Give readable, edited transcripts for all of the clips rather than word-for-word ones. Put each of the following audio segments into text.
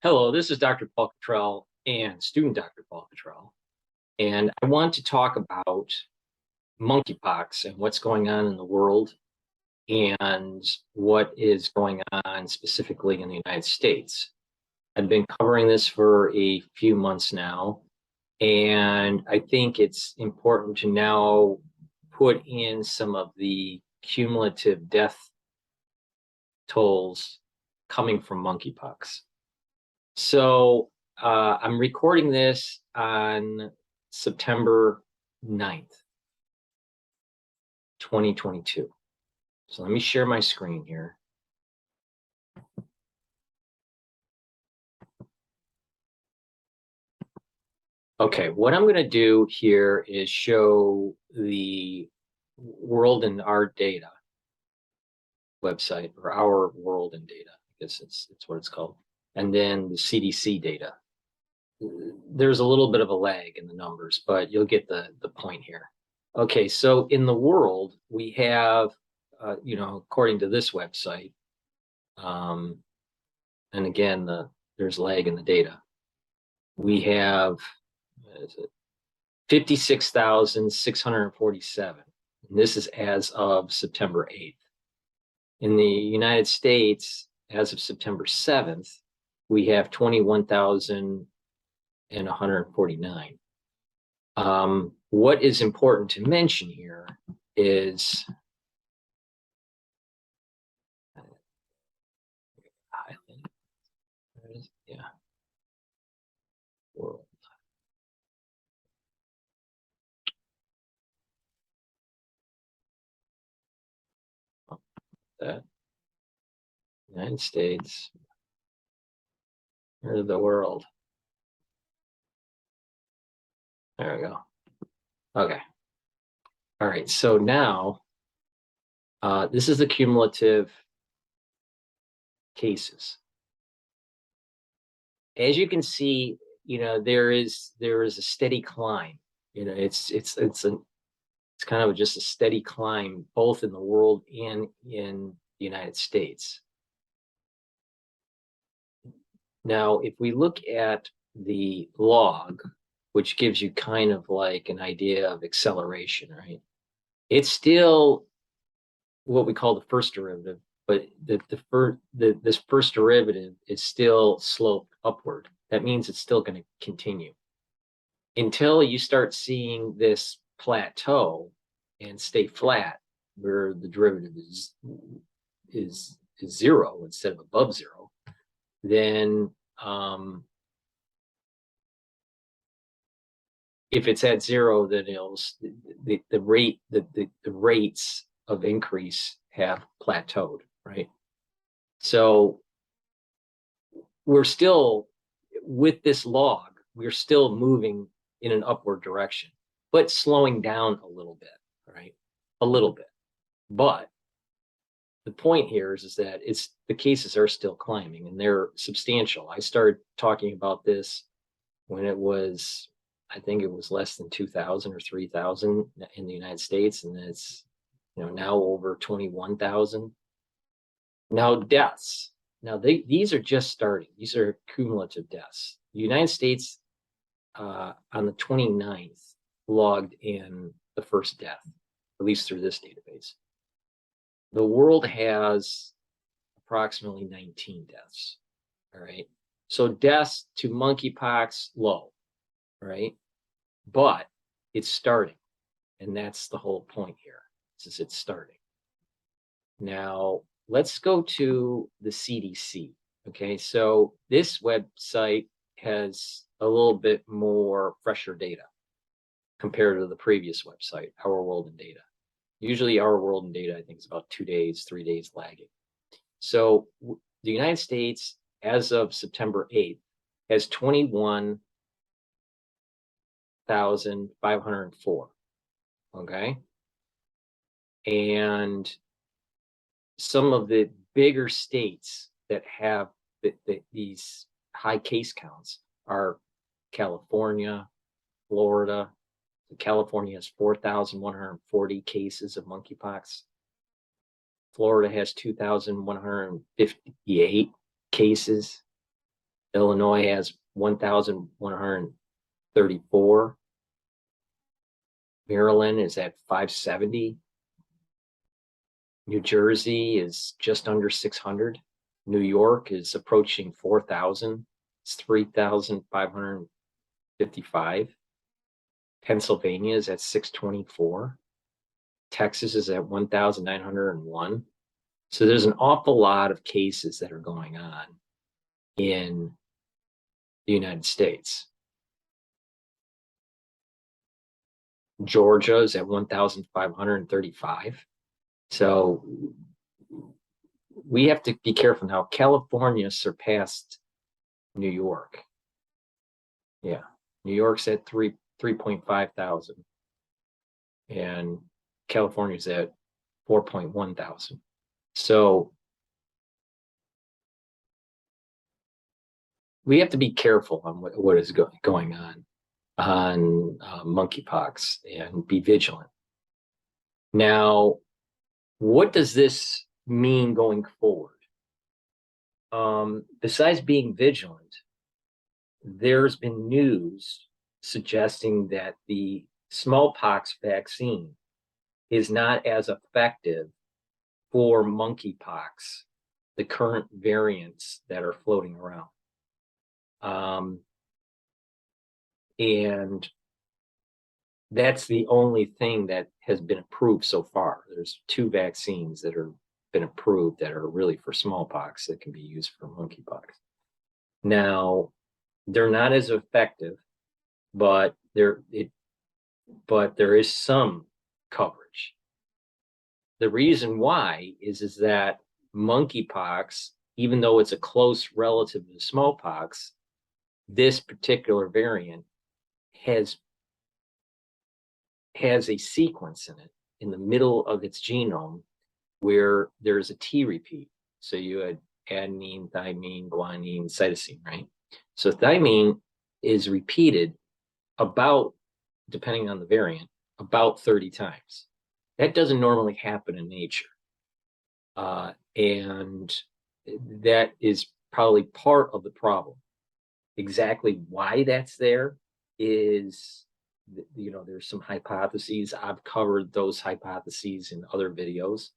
Hello, this is Dr. Paul Cottrell and student Dr. Paul Cottrell, and I want to talk about monkeypox and what's going on in the world and what is going on specifically in the United States. I've been covering this for a few months now, and I think it's important to now put in some of the cumulative death tolls coming from monkeypox. So I'm recording this on September 9th, 2022. So let me share my screen here. Okay, what I'm going to do here is show the World in Our Data website, or Our World in Data, I guess it's what it's called, and then the CDC data. There's a little bit of a lag in the numbers, but you'll get the point here. Okay, so in the world, we have, according to this website, and again, there's lag in the data. We have 56,647. And this is as of September 8th. In the United States, as of September 7th, we have 21,149. What is important to mention here is world. That United States, or the world. There we go. Okay. All right. So now, this is the cumulative cases. As you can see, there is a steady climb. It's kind of just a steady climb, both in the world and in the United States. Now, if we look at the log, which gives you kind of like an idea of acceleration, right? It's still what we call the first derivative, but this first derivative is still sloped upward. That means it's still going to continue until you start seeing this plateau and stay flat, where the derivative is zero instead of above zero. Then if it's at zero, then the rates of increase have plateaued, right? So we're still, with this log, we're still moving in an upward direction, but slowing down a little bit, right? A little bit. But the point here is that the cases are still climbing, and they're substantial. I started talking about this when it was, I think it was less than 2,000 or 3,000 in the United States, and it's now over 21,000. Now deaths. Now these are just starting. These are cumulative deaths. The United States on the 29th logged in the first death, at least through this database. The world has approximately 19 deaths. All right. So deaths to monkeypox, low, right? But it's starting. And that's the whole point here, is it's starting. Now, let's go to the CDC. Okay. So this website has a little bit more fresher data compared to the previous website, Our World in Data. Usually Our World in Data, I think, is about 2 days, 3 days lagging. So the United States, as of September 8th, has 21,504. Okay. And some of the bigger states that have these high case counts are California, Florida. California has 4,140 cases of monkeypox. Florida has 2,158 cases. Illinois has 1,134. Maryland is at 570. New Jersey is just under 600. New York is approaching 4,000. It's 3,555. Pennsylvania is at 624. Texas is at 1,901. So there's an awful lot of cases that are going on in the United States. Georgia is at 1,535. So we have to be careful now. California surpassed New York. Yeah, New York's at 3.5 thousand, and California's at 4.1 thousand. So we have to be careful on what is going on monkeypox and be vigilant. Now, what does this mean going forward? Besides being vigilant, there's been news suggesting that the smallpox vaccine is not as effective for monkeypox, the current variants that are floating around. And that's the only thing that has been approved so far. There's 2 vaccines that have been approved that are really for smallpox that can be used for monkeypox. Now, they're not as effective, but there is some coverage. The reason why is that monkeypox, even though it's a close relative to smallpox, this particular variant has a sequence in it in the middle of its genome where there's a T repeat. So you had adenine, thymine, guanine, cytosine, right? So thymine is repeated about, depending on the variant, about 30 times. That doesn't normally happen in nature. And that is probably part of the problem. Exactly why that's there is, there's some hypotheses. I've covered those hypotheses in other videos.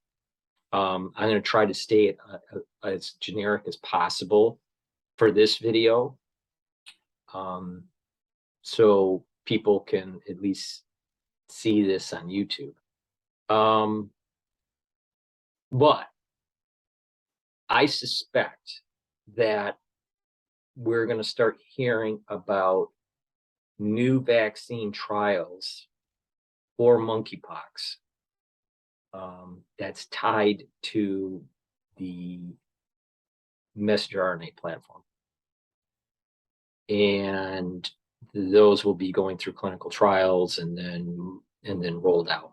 I'm going to try to stay as generic as possible for this video, so people can at least see this on YouTube. But I suspect that we're going to start hearing about new vaccine trials for monkeypox that's tied to the messenger RNA platform. And those will be going through clinical trials and then rolled out.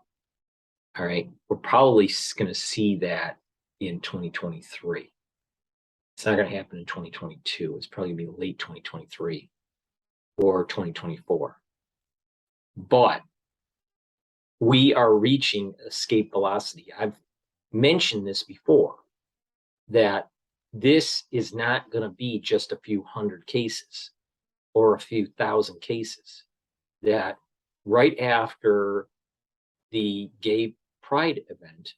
All right, we're probably going to see that in 2023. It's not going to happen in 2022. It's probably going to be late 2023 or 2024. But we are reaching escape velocity. I've mentioned this before, that this is not going to be just a few hundred cases or a few thousand cases. That right after the gay pride event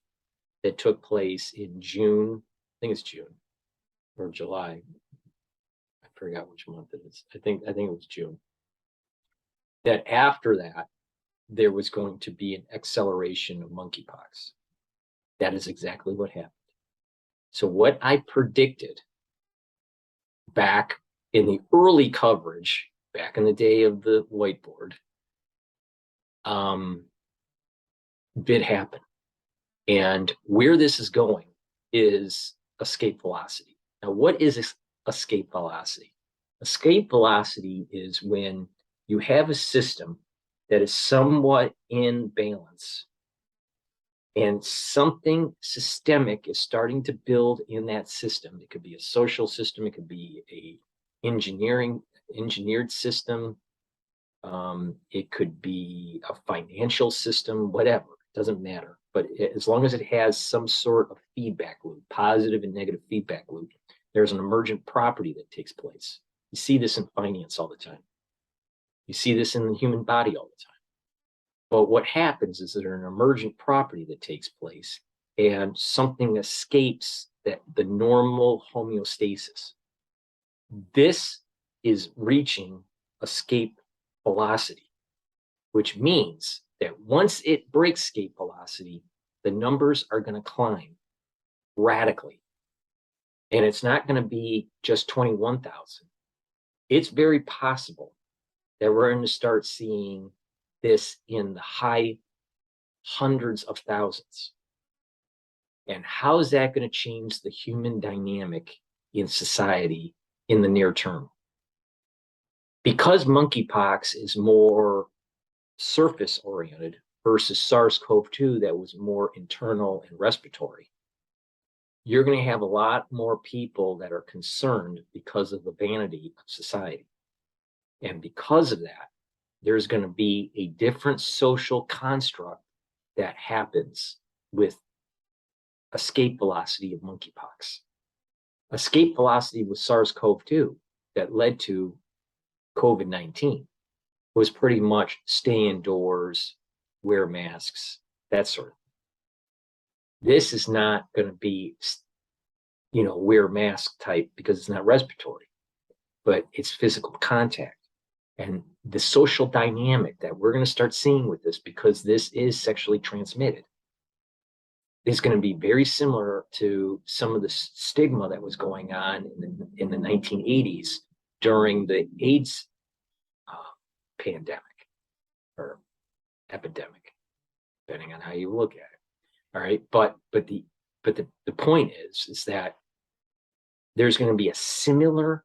that took place in June, I think it's June or July, I forgot which month it is. I think it was June. That after that, there was going to be an acceleration of monkeypox. That is exactly what happened. So what I predicted back in the early coverage, back in the day of the whiteboard, did happen. And where this is going is escape velocity. Now, what is escape velocity? Escape velocity is when you have a system that is somewhat in balance and something systemic is starting to build in that system. It could be a social system, it could be a engineered system, it could be a financial system, whatever, it doesn't matter. But as long as it has some sort of feedback loop, positive and negative feedback loop, there's an emergent property that takes place. You see this in finance all the time. You see this in the human body all the time. But what happens is there's an emergent property that takes place and something escapes that the normal homeostasis. This is reaching escape velocity, which means that once it breaks escape velocity, the numbers are going to climb radically. And it's not going to be just 21,000. It's very possible that we're going to start seeing this in the high hundreds of thousands. And how is that going to change the human dynamic in society in the near term? Because monkeypox is more surface oriented versus SARS-CoV-2 that was more internal and respiratory, you're going to have a lot more people that are concerned because of the vanity of society. And because of that, there's going to be a different social construct that happens with escape velocity of monkeypox. Escape velocity with SARS-CoV-2 that led to COVID-19 was pretty much stay indoors, wear masks, that sort of thing. This is not going to be, wear mask type because it's not respiratory, but it's physical contact. And the social dynamic that we're going to start seeing with this, because this is sexually transmitted, is going to be very similar to some of the stigma that was going on in the 1980s during the AIDS pandemic or epidemic, depending on how you look at it. All right, but the point is that there's going to be a similar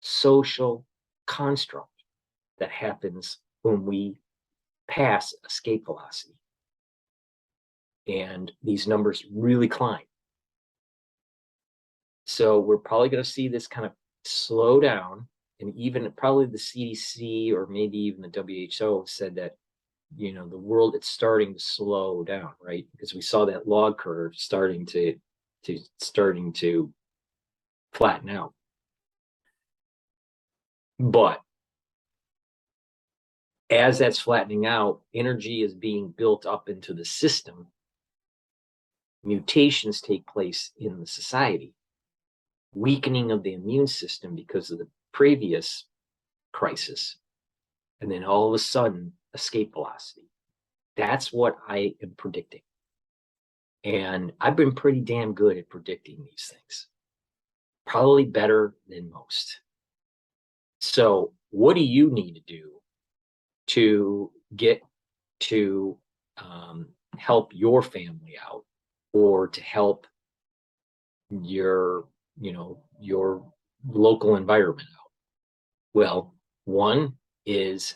social construct that happens when we pass escape velocity. And these numbers really climb. So we're probably going to see this kind of slow down. And even probably the CDC or maybe even the WHO said that, the world, it's starting to slow down, right? Because we saw that log curve starting to flatten out. But as that's flattening out, energy is being built up into the system. Mutations take place in the society, weakening of the immune system because of the previous crisis, and then all of a sudden, escape velocity. That's what I am predicting. And I've been pretty damn good at predicting these things, probably better than most. So what do you need to do to get to help your family out, or to help your local environment out? Well, one is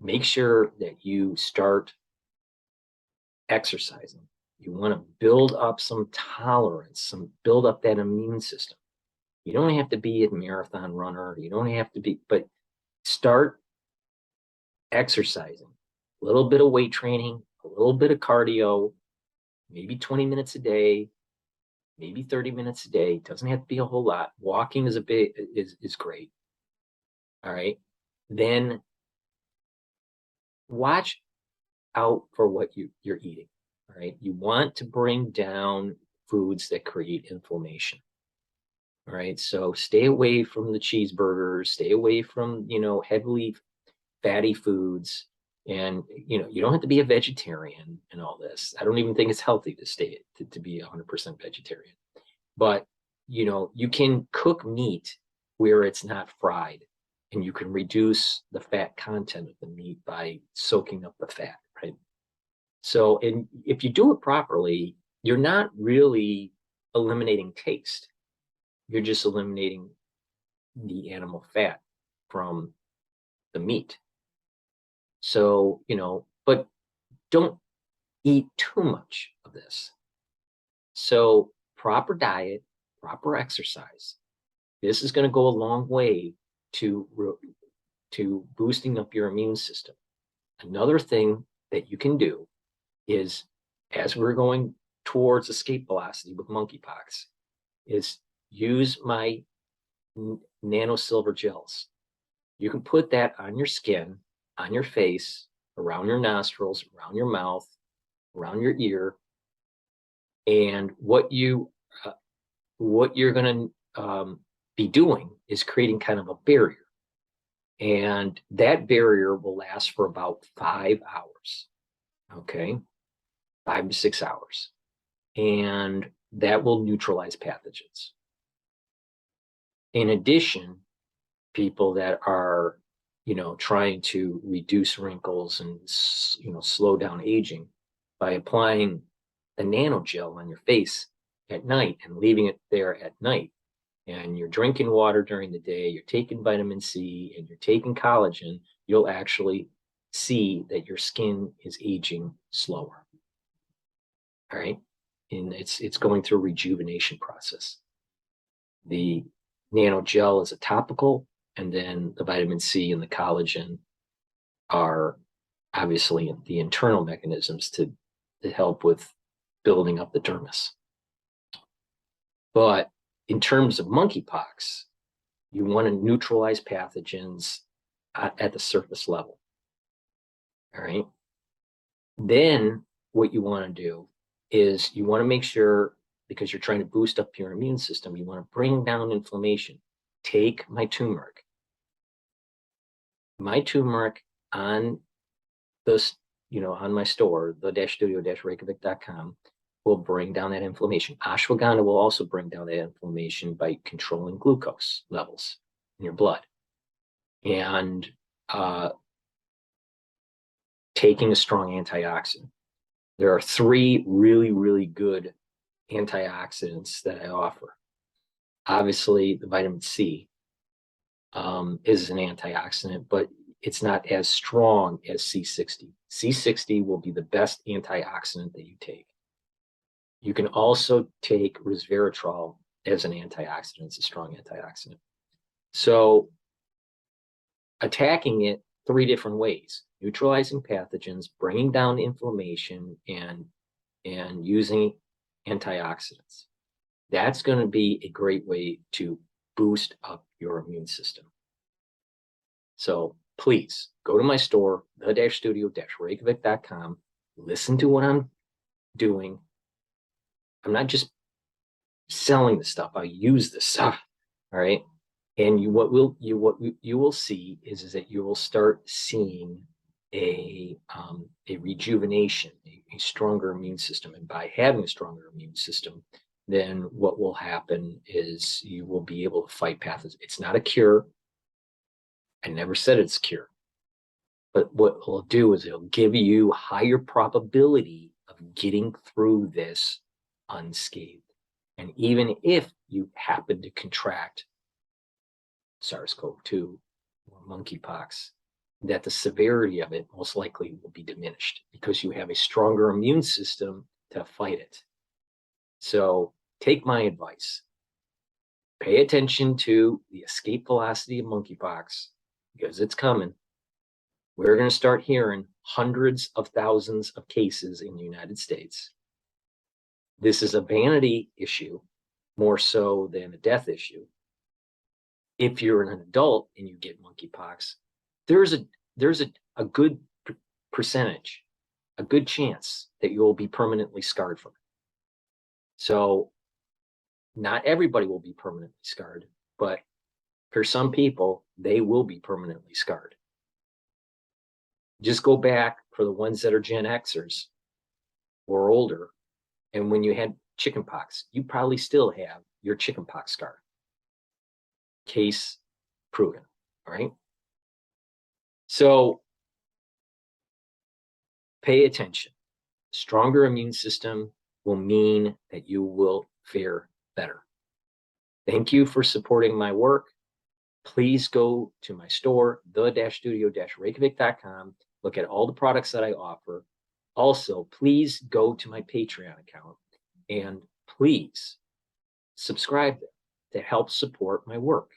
make sure that you start exercising. You want to build up some tolerance, build up that immune system. You don't have to be a marathon runner. You don't have to be, but start exercising. A little bit of weight training, a little bit of cardio, maybe 20 minutes a day, maybe 30 minutes a day. It doesn't have to be a whole lot. Walking is great. All right. Then watch out for what you're eating. All right. You want to bring down foods that create inflammation. All right. So stay away from the cheeseburgers, stay away from, heavily fatty foods. And, you don't have to be a vegetarian and all this. I don't even think it's healthy to be 100% vegetarian. But, you can cook meat where it's not fried, and you can reduce the fat content of the meat by soaking up the fat, right? So, and if you do it properly, you're not really eliminating taste. You're just eliminating the animal fat from the meat. So, but don't eat too much of this. So proper diet, proper exercise. This is going to go a long way to boosting up your immune system. Another thing that you can do is, as we're going towards escape velocity with monkeypox, is use my nano silver gels. You can put that on your skin, on your face, around your nostrils, around your mouth, around your ear. And what you're going to be doing is creating kind of a barrier. And that barrier will last for about 5 hours. Okay. 5 to 6 hours. And that will neutralize pathogens. In addition, people that are, trying to reduce wrinkles and, slow down aging by applying the nano gel on your face at night and leaving it there at night. And you're drinking water during the day, you're taking vitamin C, and you're taking collagen, you'll actually see that your skin is aging slower. All right. And it's going through a rejuvenation process. The nano gel is a topical, and then the vitamin C and the collagen are obviously the internal mechanisms to help with building up the dermis. But in terms of monkeypox, you want to neutralize pathogens at the surface level. All right. Then what you want to do is you want to make sure, because you're trying to boost up your immune system, you want to bring down inflammation. Take my turmeric. My turmeric on this, on my store, the-studio-reykjavik.com, will bring down that inflammation. Ashwagandha will also bring down that inflammation by controlling glucose levels in your blood. And taking a strong antioxidant. There are 3 really, really good antioxidants that I offer. Obviously, the vitamin C is an antioxidant, but it's not as strong as C60. C60 will be the best antioxidant that you take. You can also take resveratrol as an antioxidant. It's a strong antioxidant. So attacking it 3 different ways: neutralizing pathogens, bringing down inflammation, and using antioxidants. That's going to be a great way to boost up your immune system. So please go to my store, the-studio-reykjavik.com. Listen to what I'm doing. I'm not just selling the stuff. I use this stuff. All right. And what you will see is that you will start seeing a rejuvenation, a stronger immune system. And by having a stronger immune system, then what will happen is you will be able to fight pathogens. It's not a cure. I never said it's a cure. But what it'll do is it'll give you higher probability of getting through this unscathed. And even if you happen to contract SARS-CoV-2 or monkeypox, that the severity of it most likely will be diminished because you have a stronger immune system to fight it. So take my advice. Pay attention to the escape velocity of monkeypox, because it's coming. We're going to start hearing hundreds of thousands of cases in the United States. This is a vanity issue more so than a death issue. If you're an adult and you get monkeypox, there's a good percentage, a good chance that you will be permanently scarred from it. So not everybody will be permanently scarred, but for some people, they will be permanently scarred. Just go back for the ones that are Gen Xers or older, and when you had chickenpox, you probably still have your chickenpox scar. Case proven, all right? So pay attention. Stronger immune system will mean that you will fare better. Thank you for supporting my work. Please go to my store, the-studio-reykjavik.com. Look at all the products that I offer. Also, please go to my Patreon account and please subscribe to help support my work.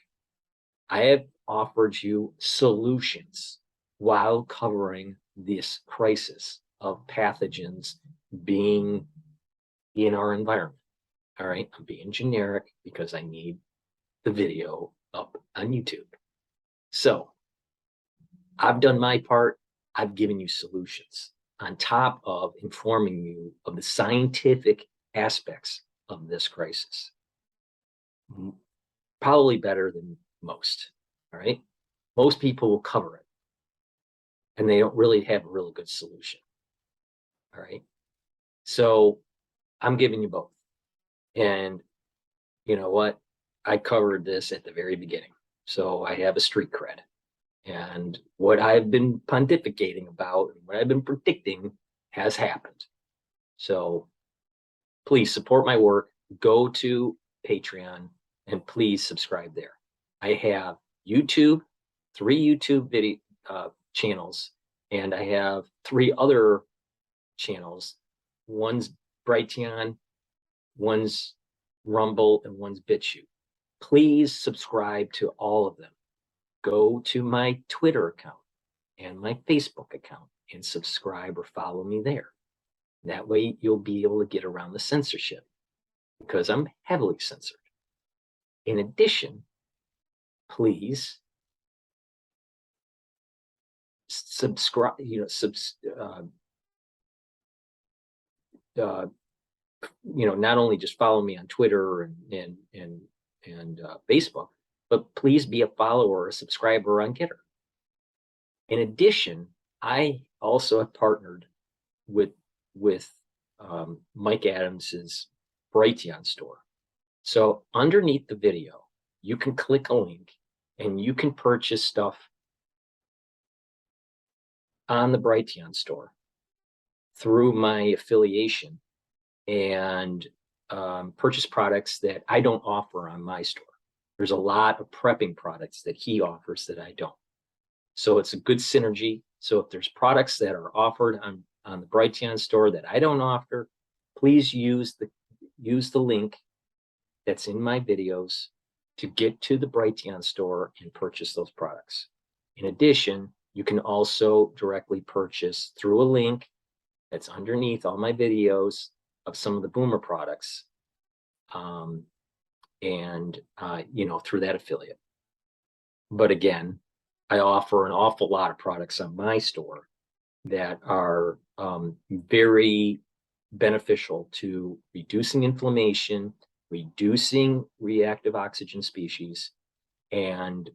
I have offered you solutions while covering this crisis of pathogens being in our environment. All right, I'm being generic because I need the video up on YouTube. So I've done my part. I've given you solutions on top of informing you of the scientific aspects of this crisis. Probably better than most. All right. Most people will cover it and they don't really have a really good solution. All right. So I'm giving you both. And you know what? I covered this at the very beginning. So I have a street cred. And what I've been pontificating about and what I've been predicting has happened. So please support my work. Go to Patreon and please subscribe there. I have YouTube, 3 YouTube video channels, and I have 3 other channels. One's Brighteon, one's Rumble, and one's Bitchute. Please subscribe to all of them. Go to my Twitter account and my Facebook account and subscribe or follow me there. That way you'll be able to get around the censorship because I'm heavily censored. In addition, please subscribe, not only just follow me on Twitter and Facebook, but please be a follower or a subscriber on GETTR. In addition, I also have partnered with Mike Adams's Brighteon store. So underneath the video, you can click a link and you can purchase stuff on the Brighteon store through my affiliation and purchase products that I don't offer on my store. There's a lot of prepping products that he offers that I don't. So it's a good synergy. So if there's products that are offered on the Brighteon store that I don't offer, please use the link that's in my videos to get to the Brighteon store and purchase those products. In addition, you can also directly purchase through a link that's underneath all my videos of some of the Boomer products, through that affiliate. But again, I offer an awful lot of products on my store that are very beneficial to reducing inflammation, reducing reactive oxygen species, and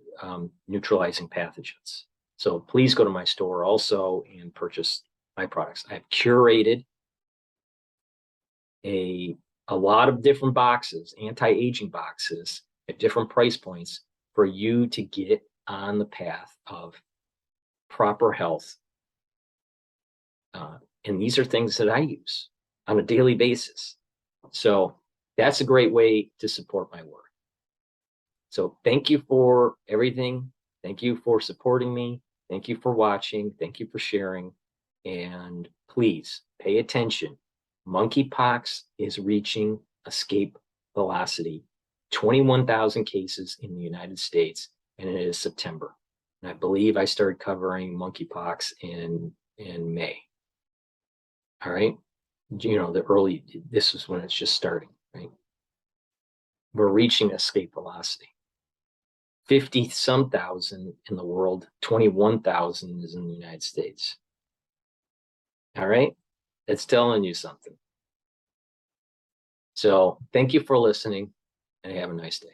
neutralizing pathogens. So please go to my store also and purchase my products. I've curated a lot of different boxes, anti-aging boxes at different price points for you to get on the path of proper health. And these are things that I use on a daily basis. So that's a great way to support my work. So thank you for everything. Thank you for supporting me. Thank you for watching. Thank you for sharing. And please pay attention. Monkeypox is reaching escape velocity. 21,000 cases in the United States, and it is September. And I believe I started covering monkeypox in May. All right. This is when it's just starting, right? We're reaching escape velocity. 50-some thousand in the world, 21,000 is in the United States. All right. It's telling you something. So thank you for listening and have a nice day.